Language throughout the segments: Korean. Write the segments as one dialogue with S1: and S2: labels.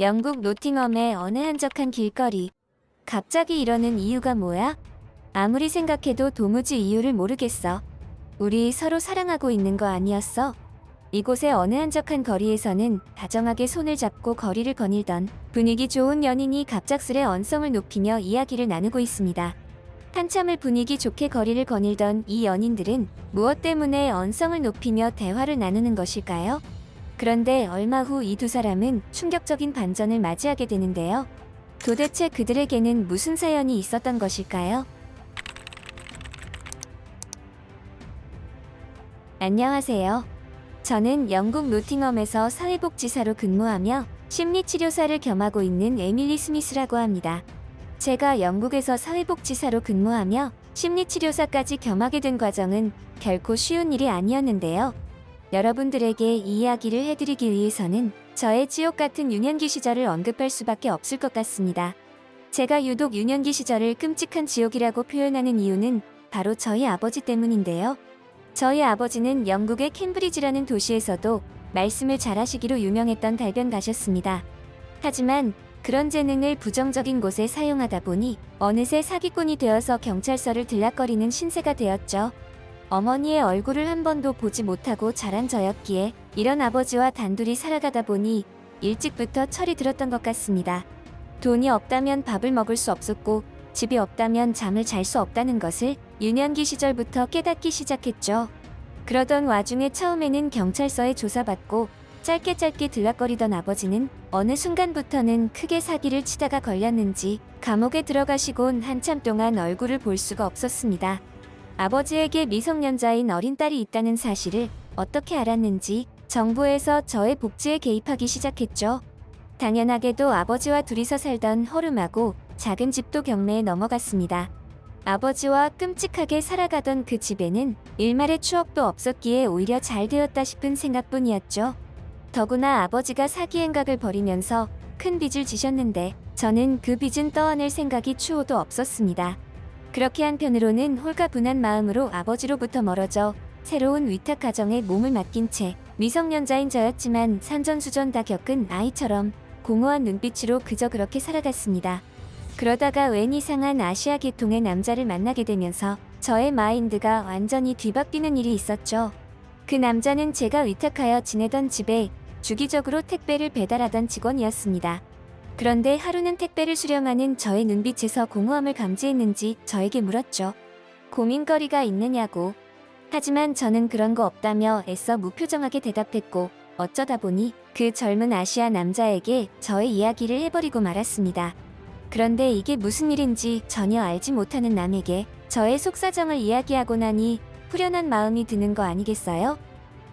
S1: 영국 노팅엄의 어느 한적한 길거리. 갑자기 이러는 이유가 뭐야? 아무리 생각해도 도무지 이유를 모르겠어. 우리 서로 사랑하고 있는 거 아니었어? 이곳의 어느 한적한 거리에서는 다정하게 손을 잡고 거리를 거닐던 분위기 좋은 연인이 갑작스레 언성을 높이며 이야기를 나누고 있습니다. 한참을 분위기 좋게 거리를 거닐던 이 연인들은 무엇 때문에 언성을 높이며 대화를 나누는 것일까요? 그런데 얼마 후 이 두 사람은 충격적인 반전을 맞이하게 되는데요. 도대체 그들에게는 무슨 사연이 있었던 것일까요? 안녕하세요. 저는 영국 노팅엄에서 사회복지사로 근무하며 심리치료사를 겸하고 있는 에밀리 스미스라고 합니다. 제가 영국에서 사회복지사로 근무하며 심리치료사까지 겸하게 된 과정은 결코 쉬운 일이 아니었는데요. 여러분들에게 이 이야기를 해드리기 위해서는 저의 지옥 같은 유년기 시절을 언급할 수밖에 없을 것 같습니다. 제가 유독 유년기 시절을 끔찍한 지옥이라고 표현하는 이유는 바로 저희 아버지 때문인데요. 저희 아버지는 영국의 캠브리지라는 도시에서도 말씀을 잘하시기로 유명했던 달변가셨습니다. 하지만 그런 재능을 부정적인 곳에 사용하다 보니 어느새 사기꾼이 되어서 경찰서를 들락거리는 신세가 되었죠. 어머니의 얼굴을 한 번도 보지 못하고 자란 저였기에 이런 아버지와 단둘이 살아가다 보니 일찍부터 철이 들었던 것 같습니다. 돈이 없다면 밥을 먹을 수 없었고 집이 없다면 잠을 잘 수 없다는 것을 유년기 시절부터 깨닫기 시작했죠. 그러던 와중에 처음에는 경찰서에 조사받고 짧게 들락거리던 아버지는 어느 순간부터는 크게 사기를 치다가 걸렸는지 감옥에 들어가시곤 한참 동안 얼굴을 볼 수가 없었습니다. 아버지에게 미성년자인 어린 딸이 있다는 사실을 어떻게 알았는지 정부에서 저의 복지에 개입하기 시작했죠. 당연하게도 아버지와 둘이서 살던 허름하고 작은 집도 경매에 넘어갔습니다. 아버지와 끔찍하게 살아가던 그 집에는 일말의 추억도 없었기에 오히려 잘 되었다 싶은 생각뿐이었죠. 더구나 아버지가 사기 행각을 벌이면서 큰 빚을 지셨는데 저는 그 빚은 떠안을 생각이 추호도 없었습니다. 그렇게 한편으로는 홀가분한 마음으로 아버지로부터 멀어져 새로운 위탁 가정에 몸을 맡긴 채 미성년자인 저였지만 산전수전 다 겪은 아이처럼 공허한 눈빛으로 그저 그렇게 살아갔습니다. 그러다가 웬 이상한 아시아 계통의 남자를 만나게 되면서 저의 마인드가 완전히 뒤바뀌는 일이 있었죠. 그 남자는 제가 위탁하여 지내던 집에 주기적으로 택배를 배달하던 직원이었습니다. 그런데 하루는 택배를 수령하는 저의 눈빛에서 공허함을 감지했는지 저에게 물었죠. 고민거리가 있느냐고. 하지만 저는 그런 거 없다며 애써 무표정하게 대답했고 어쩌다 보니 그 젊은 아시아 남자에게 저의 이야기를 해버리고 말았습니다. 그런데 이게 무슨 일인지 전혀 알지 못하는 남에게 저의 속사정을 이야기하고 나니 후련한 마음이 드는 거 아니겠어요?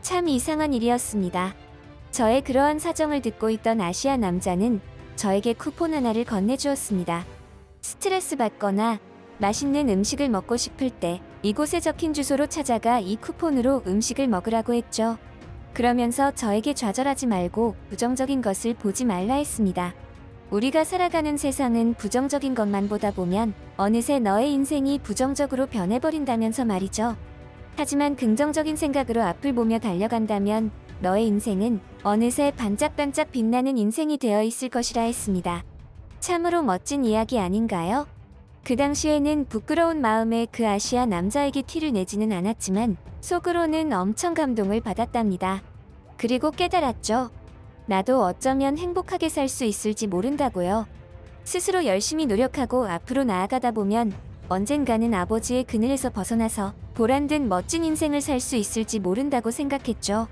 S1: 참 이상한 일이었습니다. 저의 그러한 사정을 듣고 있던 아시아 남자는 저에게 쿠폰 하나를 건네주었습니다. 스트레스 받거나 맛있는 음식을 먹고 싶을 때 이곳에 적힌 주소로 찾아가 이 쿠폰으로 음식을 먹으라고 했죠. 그러면서 저에게 좌절하지 말고 부정적인 것을 보지 말라 했습니다. 우리가 살아가는 세상은 부정적인 것만 보다 보면 어느새 너의 인생이 부정적으로 변해버린다면서 말이죠. 하지만 긍정적인 생각으로 앞을 보며 달려간다면 너의 인생은 어느새 반짝반짝 빛나는 인생이 되어 있을 것이라 했습니다. 참으로 멋진 이야기 아닌가요? 그 당시에는 부끄러운 마음에 그 아시아 남자에게 티를 내지는 않았지만 속으로는 엄청 감동을 받았답니다. 그리고 깨달았죠. 나도 어쩌면 행복하게 살 수 있을지 모른다고요. 스스로 열심히 노력하고 앞으로 나아가다 보면 언젠가는 아버지의 그늘에서 벗어나서 보란듯 멋진 인생을 살 수 있을지 모른다고 생각했죠.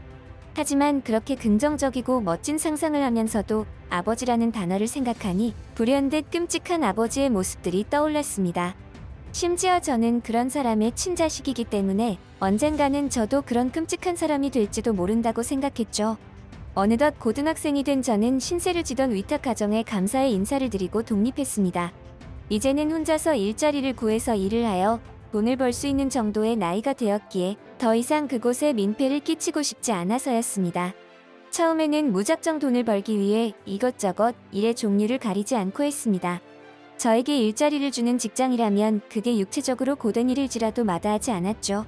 S1: 하지만 그렇게 긍정적이고 멋진 상상을 하면서도 아버지라는 단어를 생각하니 불현듯 끔찍한 아버지의 모습들이 떠올랐습니다. 심지어 저는 그런 사람의 친자식이기 때문에 언젠가는 저도 그런 끔찍한 사람이 될지도 모른다고 생각했죠. 어느덧 고등학생이 된 저는 신세를 지던 위탁 가정에 감사의 인사를 드리고 독립했습니다. 이제는 혼자서 일자리를 구해서 일을 하여 돈을 벌 수 있는 정도의 나이가 되었기에 더 이상 그곳에 민폐를 끼치고 싶지 않아서였습니다. 처음에는 무작정 돈을 벌기 위해 이것저것 일의 종류를 가리지 않고 했습니다. 저에게 일자리를 주는 직장이라면 그게 육체적으로 고된 일일지라도 마다하지 않았죠.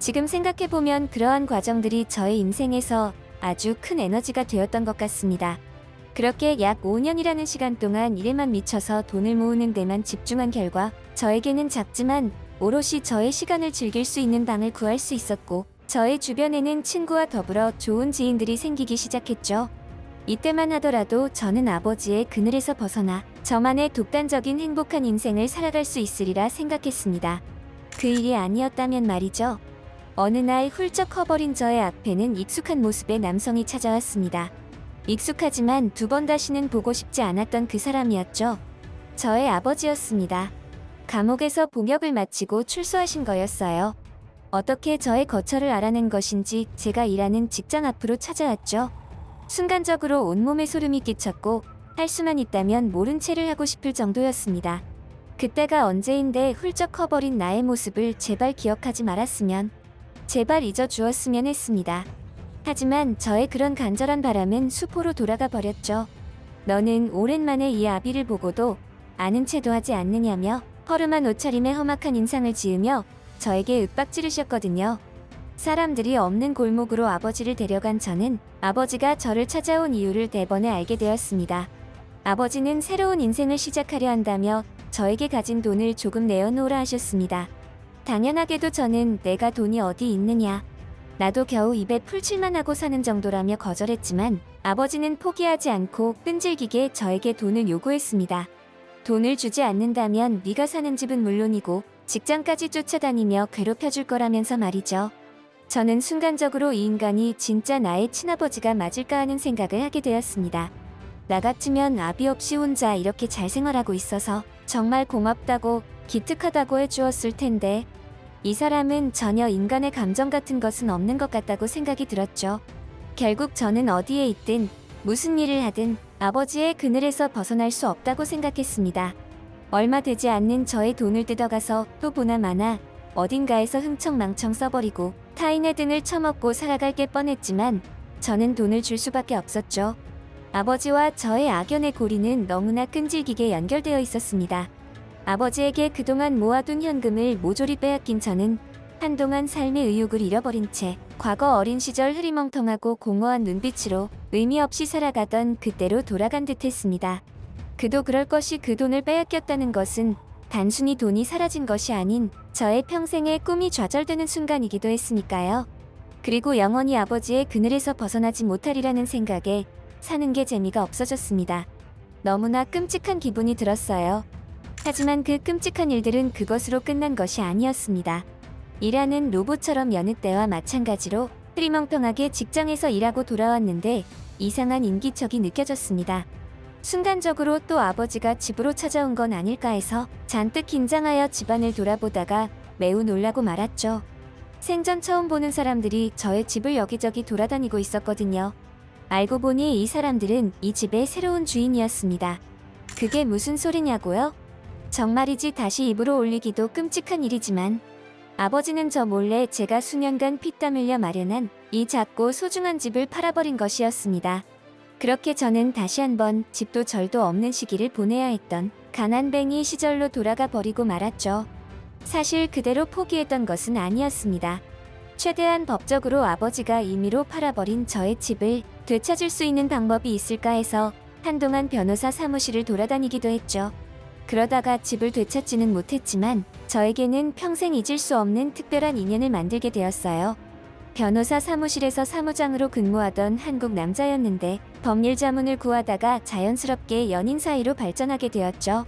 S1: 지금 생각해보면 그러한 과정들이 저의 인생에서 아주 큰 에너지가 되었던 것 같습니다. 그렇게 약 5년이라는 시간 동안 일에만 미쳐서 돈을 모으는 데만 집중한 결과 저에게는 작지만 오롯이 저의 시간을 즐길 수 있는 방을 구할 수 있었고 저의 주변에는 친구와 더불어 좋은 지인들이 생기기 시작했죠. 이때만 하더라도 저는 아버지의 그늘에서 벗어나 저만의 독단적인 행복한 인생을 살아갈 수 있으리라 생각했습니다. 그 일이 아니었다면 말이죠. 어느 날 훌쩍 커버린 저의 앞에는 익숙한 모습의 남성이 찾아왔습니다. 익숙하지만 두 번 다시는 보고 싶지 않았던 그 사람이었죠. 저의 아버지였습니다. 감옥에서 복역을 마치고 출소하신 거였어요. 어떻게 저의 거처를 알아낸 것인지 제가 일하는 직장 앞으로 찾아왔죠. 순간적으로 온몸에 소름이 끼쳤고 할 수만 있다면 모른 채를 하고 싶을 정도였습니다. 그때가 언제인데 훌쩍 커버린 나의 모습을 제발 기억하지 말았으면, 제발 잊어주었으면 했습니다. 하지만 저의 그런 간절한 바람은 수포로 돌아가 버렸죠. 너는 오랜만에 이 아비를 보고도 아는 체도 하지 않느냐며 허름한 옷차림에 험악한 인상을 지으며 저에게 윽박지르셨거든요. 사람들이 없는 골목으로 아버지를 데려간 저는 아버지가 저를 찾아온 이유를 대번에 알게 되었습니다. 아버지는 새로운 인생을 시작하려 한다며 저에게 가진 돈을 조금 내어놓으라 하셨습니다. 당연하게도 저는 내가 돈이 어디 있느냐, 나도 겨우 입에 풀칠만 하고 사는 정도라며 거절했지만 아버지는 포기하지 않고 끈질기게 저에게 돈을 요구했습니다. 돈을 주지 않는다면 네가 사는 집은 물론이고 직장까지 쫓아다니며 괴롭혀줄 거라면서 말이죠. 저는 순간적으로 이 인간이 진짜 나의 친아버지가 맞을까 하는 생각을 하게 되었습니다. 나 같으면 아비 없이 혼자 이렇게 잘 생활하고 있어서 정말 고맙다고 기특하다고 해주었을 텐데 이 사람은 전혀 인간의 감정 같은 것은 없는 것 같다고 생각이 들었죠. 결국 저는 어디에 있든 무슨 일을 하든 아버지의 그늘에서 벗어날 수 없다고 생각했습니다. 얼마 되지 않는 저의 돈을 뜯어가서 또 보나마나 어딘가에서 흥청망청 써버리고 타인의 등을 쳐먹고 살아갈 게 뻔했지만 저는 돈을 줄 수밖에 없었죠. 아버지와 저의 악연의 고리는 너무나 끈질기게 연결되어 있었습니다. 아버지에게 그동안 모아둔 현금을 모조리 빼앗긴 저는 한동안 삶의 의욕을 잃어버린 채 과거 어린 시절 흐리멍텅하고 공허한 눈빛으로 의미 없이 살아가던 그때로 돌아간 듯 했습니다. 그도 그럴 것이 그 돈을 빼앗겼다는 것은 단순히 돈이 사라진 것이 아닌 저의 평생의 꿈이 좌절되는 순간이기도 했으니까요. 그리고 영원히 아버지의 그늘에서 벗어나지 못하리라는 생각에 사는 게 재미가 없어졌습니다. 너무나 끔찍한 기분이 들었어요. 하지만 그 끔찍한 일들은 그것으로 끝난 것이 아니었습니다. 일하는 로봇처럼 여느 때와 마찬가지로 흐리멍텅하게 직장에서 일하고 돌아왔는데 이상한 인기척이 느껴졌습니다. 순간적으로 또 아버지가 집으로 찾아온 건 아닐까 해서 잔뜩 긴장하여 집안을 돌아보다가 매우 놀라고 말았죠. 생전 처음 보는 사람들이 저의 집을 여기저기 돌아다니고 있었거든요. 알고 보니 이 사람들은 이 집의 새로운 주인이었습니다. 그게 무슨 소리냐고요? 정말이지 다시 입으로 올리기도 끔찍한 일이지만 아버지는 저 몰래 제가 수년간 피땀 흘려 마련한 이 작고 소중한 집을 팔아버린 것이었습니다. 그렇게 저는 다시 한번 집도 절도 없는 시기를 보내야 했던 가난뱅이 시절로 돌아가 버리고 말았죠. 사실 그대로 포기했던 것은 아니었습니다. 최대한 법적으로 아버지가 임의로 팔아버린 저의 집을 되찾을 수 있는 방법이 있을까 해서 한동안 변호사 사무실을 돌아다니기도 했죠. 그러다가 집을 되찾지는 못했지만 저에게는 평생 잊을 수 없는 특별한 인연을 만들게 되었어요. 변호사 사무실에서 사무장으로 근무하던 한국 남자였는데 법률 자문을 구하다가 자연스럽게 연인 사이로 발전하게 되었죠.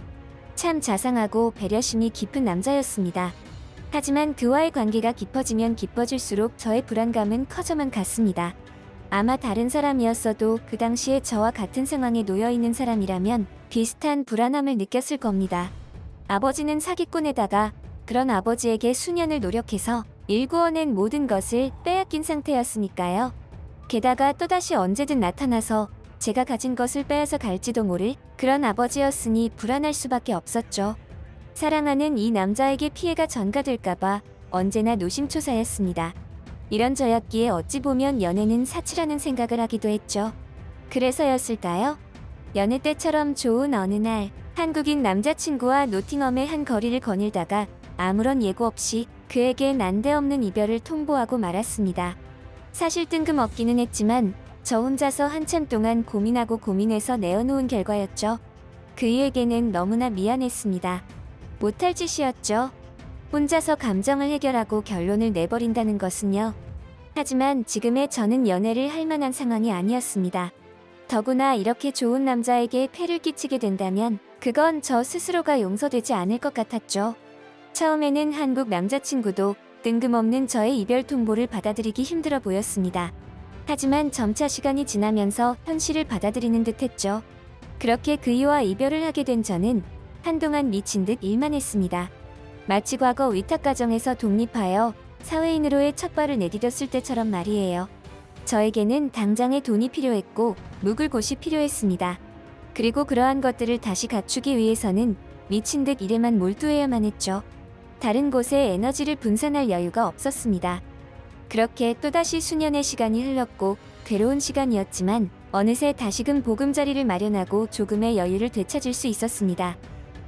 S1: 참 자상하고 배려심이 깊은 남자였습니다. 하지만 그와의 관계가 깊어지면 깊어질수록 저의 불안감은 커져만 갔습니다. 아마 다른 사람이었어도 그 당시에 저와 같은 상황에 놓여 있는 사람이라면 비슷한 불안함을 느꼈을 겁니다. 아버지는 사기꾼에다가 그런 아버지에게 수년을 노력해서 일구어낸 모든 것을 빼앗긴 상태였으니까요. 게다가 또다시 언제든 나타나서 제가 가진 것을 빼앗아 갈지도 모를 그런 아버지였으니 불안할 수밖에 없었죠. 사랑하는 이 남자에게 피해가 전가될까봐 언제나 노심초사였습니다. 이런 저였기에 어찌 보면 연애는 사치라는 생각을 하기도 했죠. 그래서였을까요? 여느 때처럼 좋은 어느 날 한국인 남자친구와 노팅엄의 한 거리를 거닐다가 아무런 예고 없이 그에게 난데없는 이별을 통보하고 말았습니다. 사실 뜬금없기는 했지만 저 혼자서 한참 동안 고민하고 고민해서 내어놓은 결과였죠. 그이에게는 너무나 미안했습니다. 못할 짓이었죠. 혼자서 감정을 해결하고 결론을 내버린다는 것은요. 하지만 지금의 저는 연애를 할 만한 상황이 아니었습니다. 더구나 이렇게 좋은 남자에게 폐를 끼치게 된다면 그건 저 스스로가 용서되지 않을 것 같았죠. 처음에는 한국 남자친구도 뜬금없는 저의 이별 통보를 받아들이기 힘들어 보였습니다. 하지만 점차 시간이 지나면서 현실을 받아들이는 듯했죠. 그렇게 그이와 이별을 하게 된 저는 한동안 미친 듯 일만 했습니다. 마치 과거 위탁가정에서 독립하여 사회인으로의 첫 발을 내디뎠을 때처럼 말이에요. 저에게는 당장의 돈이 필요했고 묵을 곳이 필요했습니다. 그리고 그러한 것들을 다시 갖추기 위해서는 미친 듯 일에만 몰두해야만 했죠. 다른 곳에 에너지를 분산할 여유가 없었습니다. 그렇게 또다시 수년의 시간이 흘렀고 괴로운 시간이었지만 어느새 다시금 보금자리를 마련하고 조금의 여유를 되찾을 수 있었습니다.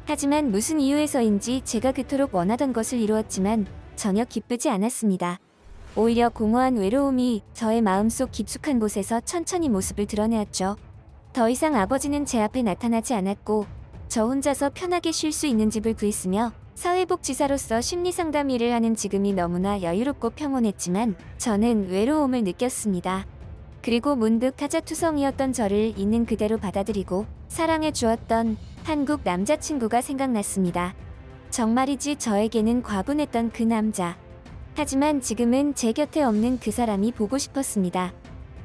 S1: 하지만 무슨 이유에서인지 제가 그토록 원하던 것을 이루었지만 전혀 기쁘지 않았습니다. 오히려 공허한 외로움이 저의 마음속 깊숙한 곳에서 천천히 모습을 드러내었죠. 더 이상 아버지는 제 앞에 나타나지 않았고 저 혼자서 편하게 쉴 수 있는 집을 구했으며 사회복지사로서 심리상담 일을 하는 지금이 너무나 여유롭고 평온했지만 저는 외로움을 느꼈습니다. 그리고 문득 타자투성이었던 저를 있는 그대로 받아들이고 사랑해 주었던 한국 남자친구가 생각났습니다. 정말이지 저에게는 과분했던 그 남자. 하지만 지금은 제 곁에 없는 그 사람이 보고 싶었습니다.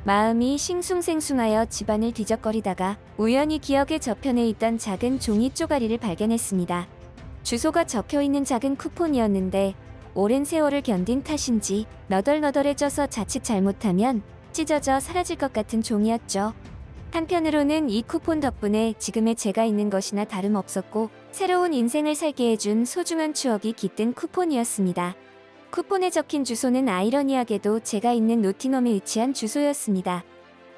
S1: 마음이 싱숭생숭하여 집안을 뒤적거리다가 우연히 기억의 저편에 있던 작은 종이 쪼가리를 발견했습니다. 주소가 적혀있는 작은 쿠폰이었는데 오랜 세월을 견딘 탓인지 너덜너덜해져서 자칫 잘못하면 찢어져 사라질 것 같은 종이었죠. 한편으로는 이 쿠폰 덕분에 지금의 제가 있는 것이나 다름없었고 새로운 인생을 살게 해준 소중한 추억이 깃든 쿠폰이었습니다. 쿠폰에 적힌 주소는 아이러니하게도 제가 있는 노팅엄에 위치한 주소였습니다.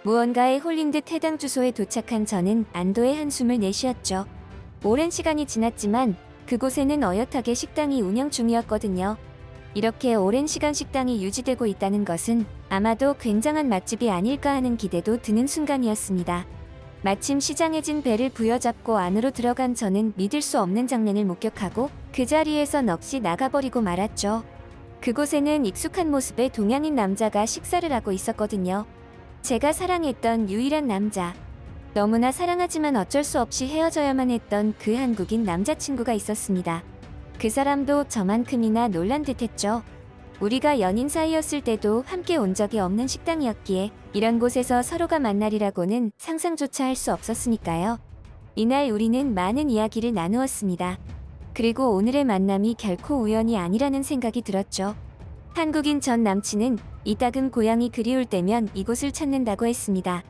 S1: 무언가에 홀린 듯 해당 주소에 도착한 저는 안도의 한숨을 내쉬었죠. 오랜 시간이 지났지만 그곳에는 어엿하게 식당이 운영 중이었거든요. 이렇게 오랜 시간 식당이 유지되고 있다는 것은 아마도 굉장한 맛집이 아닐까 하는 기대도 드는 순간이었습니다. 마침 시장에 진 배를 부여잡고 안으로 들어간 저는 믿을 수 없는 장면을 목격하고 그 자리에서 넋이 나가버리고 말았죠. 그곳에는 익숙한 모습의 동양인 남자가 식사를 하고 있었거든요. 제가 사랑했던 유일한 남자. 너무나 사랑하지만 어쩔 수 없이 헤어져야만 했던 그 한국인 남자친구가 있었습니다. 그 사람도 저만큼이나 놀란 듯했죠. 우리가 연인 사이였을 때도 함께 온 적이 없는 식당이었기에 이런 곳에서 서로가 만나리라고는 상상조차 할 수 없었으니까요. 이날 우리는 많은 이야기를 나누었습니다. 그리고 오늘의 만남이 결코 우연이 아니라는 생각이 들었죠. 한국인 전 남친은 이따금 고향이 그리울 때면 이곳을 찾는다고 했습니다.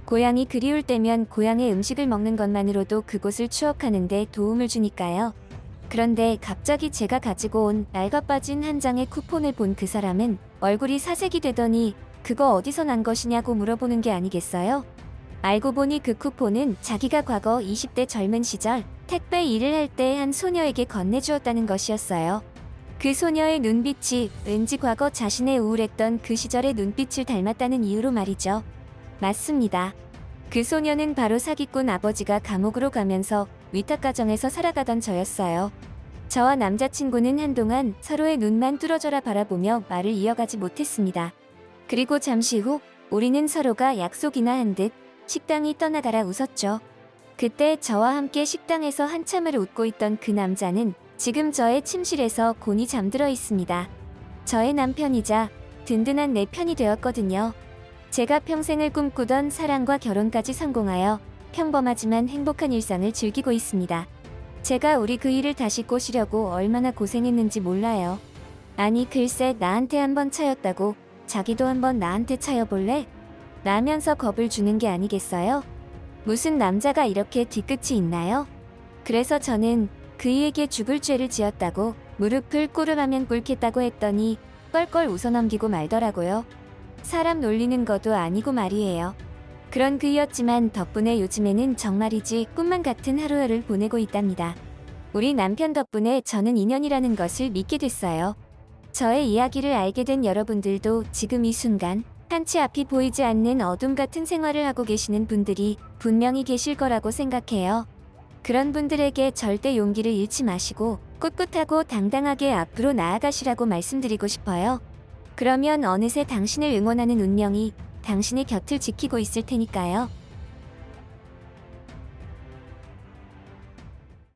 S1: 고향이 그리울 때면 고향의 음식을 먹는 것만으로도 그곳을 추억하는 데 도움을 주니까요. 그런데 갑자기 제가 가지고 온 낡아 빠진 한 장의 쿠폰을 본 그 사람은 얼굴이 사색이 되더니 그거 어디서 난 것이냐고 물어보는 게 아니겠어요? 알고 보니 그 쿠폰은 자기가 과거 20대 젊은 시절 택배 일을 할 때 한 소녀에게 건네주었다는 것이었어요. 그 소녀의 눈빛이 왠지 과거 자신의 우울했던 그 시절의 눈빛을 닮았다는 이유로 말이죠. 맞습니다. 그 소녀는 바로 사기꾼 아버지가 감옥으로 가면서 위탁가정에서 살아가던 저였어요. 저와 남자친구는 한동안 서로의 눈만 뚫어져라 바라보며 말을 이어가지 못했습니다. 그리고 잠시 후 우리는 서로가 약속이나 한 듯 식당이 떠나가라 웃었죠. 그때 저와 함께 식당에서 한참을 웃고 있던 그 남자는 지금 저의 침실에서 곤히 잠들어 있습니다. 저의 남편이자 든든한 내 편이 되었거든요. 제가 평생을 꿈꾸던 사랑과 결혼까지 성공하여 평범하지만 행복한 일상을 즐기고 있습니다. 제가 우리 그 일을 다시 꼬시려고 얼마나 고생했는지 몰라요. 아니 글쎄 나한테 한번 차였다고 자기도 한번 나한테 차여볼래? 라면서 겁을 주는 게 아니겠어요? 무슨 남자가 이렇게 뒤끝이 있나요? 그래서 저는 그이에게 죽을 죄를 지었다고 무릎을 꿇으라면 꿇겠다고 했더니 껄껄 웃어넘기고 말더라고요. 사람 놀리는 것도 아니고 말이에요. 그런 그이였지만 덕분에 요즘에는 정말이지 꿈만 같은 하루하루를 보내고 있답니다. 우리 남편 덕분에 저는 인연이라는 것을 믿게 됐어요. 저의 이야기를 알게 된 여러분들도 지금 이 순간 한치 앞이 보이지 않는 어둠 같은 생활을 하고 계시는 분들이 분명히 계실 거라고 생각해요. 그런 분들에게 절대 용기를 잃지 마시고 꿋꿋하고 당당하게 앞으로 나아가시라고 말씀드리고 싶어요. 그러면 어느새 당신을 응원하는 운명이 당신의 곁을 지키고 있을 테니까요.